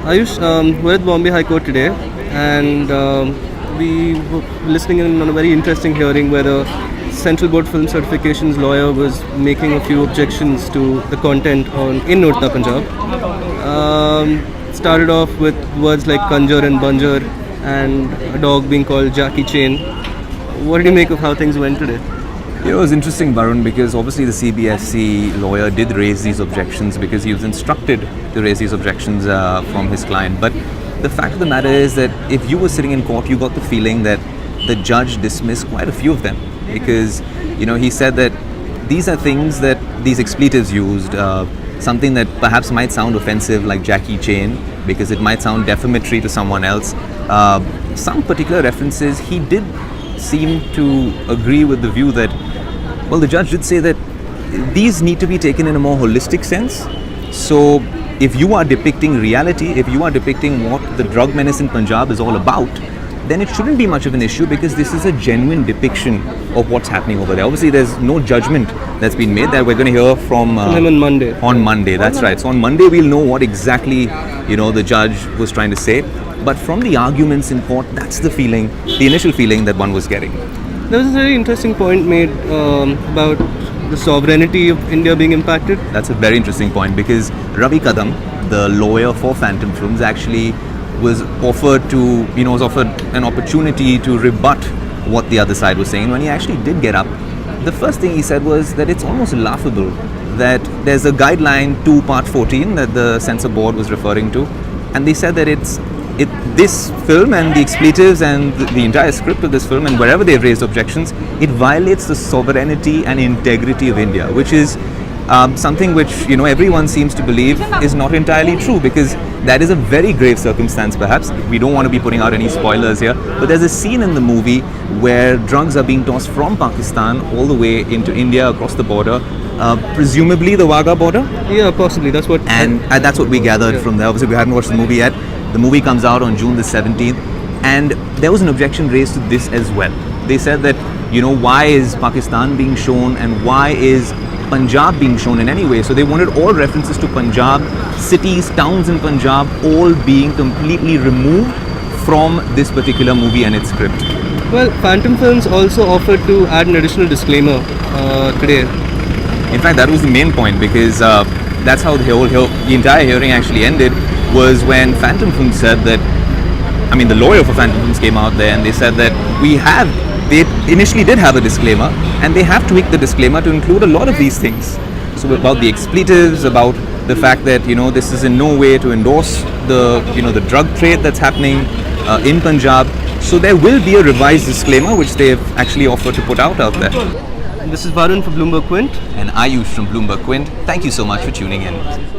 Aayush, we're at Bombay High Court today, and we were listening in on a very interesting hearing where the Central Board Film Certifications lawyer was making a few objections to the content in Udta Punjab. Started off with words like Kanjar and Banjar, and a dog being called Jackie Chain. What did you make of how things went today? It was interesting, Varun, because obviously the CBSC lawyer did raise these objections because he was instructed to raise these objections from his client. But the fact of the matter is that if you were sitting in court, you got the feeling that the judge dismissed quite a few of them because, he said that these are things that these expletives used, something that perhaps might sound offensive like Jackie Chain because it might sound defamatory to someone else. Some particular references, he did seem to agree with the view that, well, the judge did say that these need to be taken in a more holistic sense. So if you are depicting reality, if you are depicting what the drug menace in Punjab is all about, then it shouldn't be much of an issue because this is a genuine depiction of what's happening over there. Obviously, there's no judgment that's been made that we're going to hear from him on Monday. On Monday, that's right. So on Monday, we'll know what exactly, the judge was trying to say. But from the arguments in court, that's the feeling, the initial feeling that one was getting. There was a very interesting point made about the sovereignty of India being impacted. That's a very interesting point because Ravi Kadam, the lawyer for Phantom Films, actually was offered an opportunity to rebut what the other side was saying. When he actually did get up, the first thing he said was that it's almost laughable that there's a guideline 2 part 14 that the Censor Board was referring to, and they said that this film and the expletives and the entire script of this film and wherever they've raised objections, it violates the sovereignty and integrity of India, which is something which everyone seems to believe is not entirely true because that is a very grave circumstance. Perhaps we don't want to be putting out any spoilers here, but there's a scene in the movie where drugs are being tossed from Pakistan all the way into India across the border, presumably the Wagah border. Yeah, possibly. That's what. And that's what we gathered from there. Obviously, we haven't watched the movie yet. The movie comes out on June the 17th, and there was an objection raised to this as well. They said that, why is Pakistan being shown and why is Punjab being shown in any way? So they wanted all references to Punjab, cities, towns in Punjab, all being completely removed from this particular movie and its script. Well, Phantom Films also offered to add an additional disclaimer today. In fact, that was the main point because that's how the entire hearing actually ended, was when Phantom Films said that, the lawyer for Phantom Films came out there and they said that they initially did have a disclaimer and they have tweaked the disclaimer to include a lot of these things. So about the expletives, about the fact that, this is in no way to endorse the drug trade that's happening in Punjab. So there will be a revised disclaimer which they've actually offered to put out there. This is Varun for Bloomberg Quint. And Aayush from Bloomberg Quint. Thank you so much for tuning in.